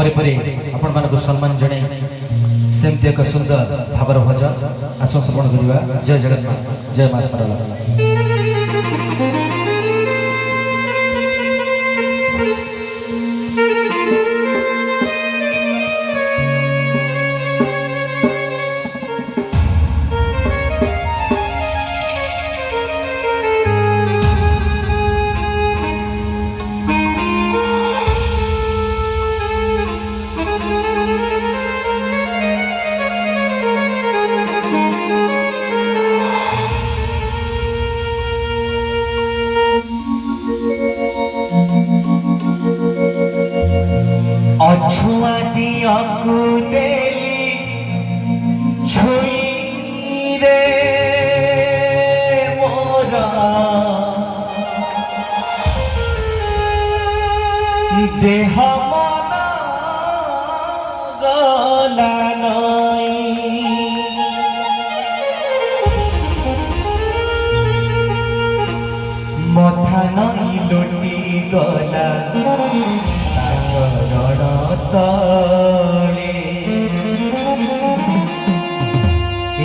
परे परे आपण मानक सम्मान जणे सेमती एक सुंदर भावर भजन आसो श्रवण करिवा। जय जगन्नाथ, जय मां सरला। अछुआ दिया कुदेली छुई रे मोरा देह मन गला नहीं मथा नहीं लुटी गला चरण तले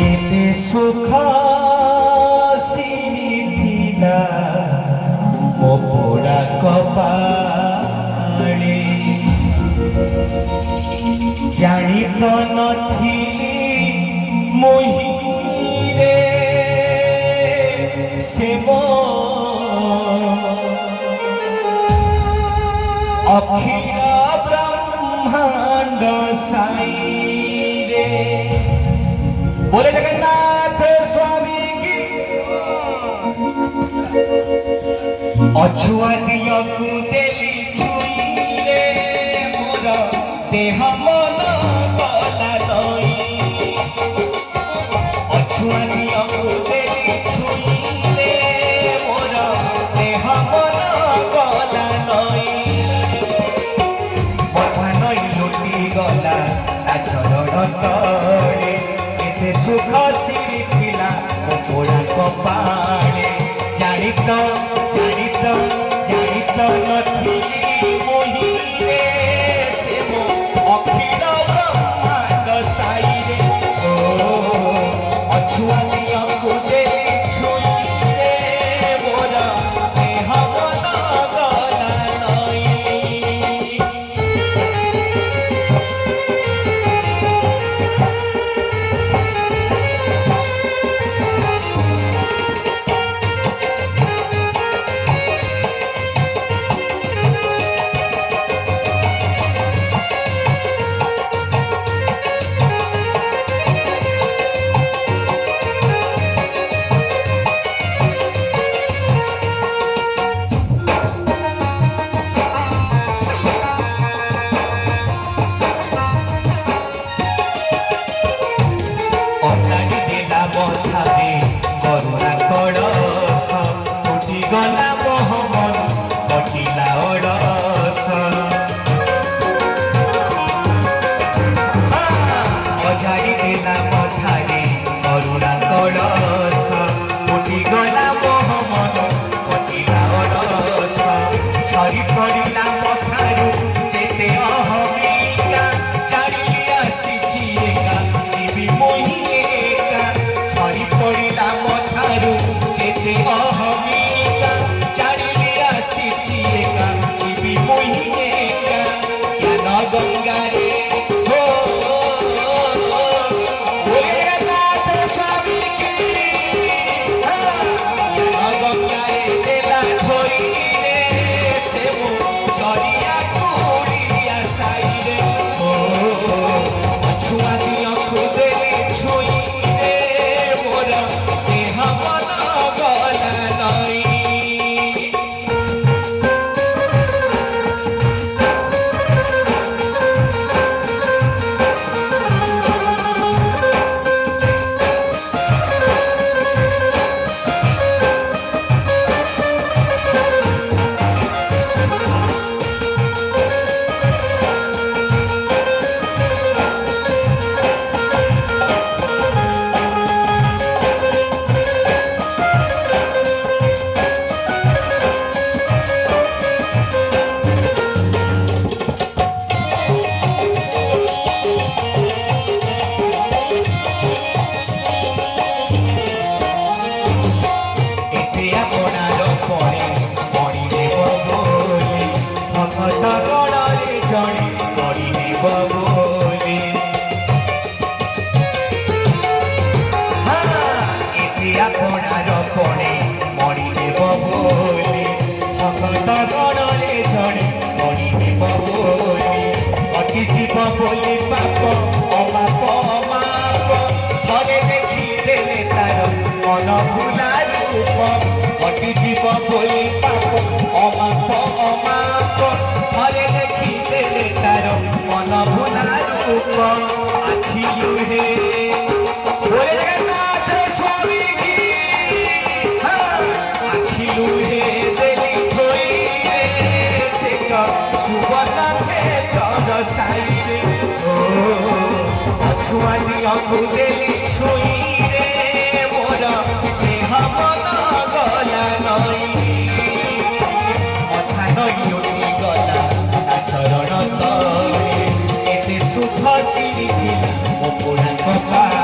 एते सुख सिरिथिला मो पोड़ा कपाळे जानी तो नथिली मोहि रे से मो अखिल ब्रह्मांड साई रे। बोले जगन्नाथ स्वामी की। अछुआ दिया कुदेली छुई रे मोर देह मन गला नई अछुआ दिया कुदेली छुई रे मोर देह मन गला नई गला चरण तले एते सुख सिरिथिला मो पोड़ा कपाळे जानी तो नथिली मोहि रे से मो अखिल ब्रह्मांड साई रे ओ अछुआ दिया कुदेली छुई रे मोर देह मन गला नई। करुणा कड़स उठी गला मोहमन कटिला ओडस अजाड़ी देला मथारे करुणा कड़स उठी गला मोहमन कटिला ओडस छरी पड़िला मथारू जेते अहमिका चाली आसीची एका जीवी मोहि एका छरी पड़िला मथारू जेते अहमिका ସାଇରେ ଓ ଛୁଆ ଦିଅକୁ ଦେଲି ଛୁଇଁରେ ମୋର ଦେହ ମନ ଗଲା ନଈ ଅଥା ନଈ ଉଠି ଗଲା ତା ଚରଣ ତଳେ ଏତେ ସୁଖ ସିରିଥିଲା ମୋ ବୁଢ଼ା କପା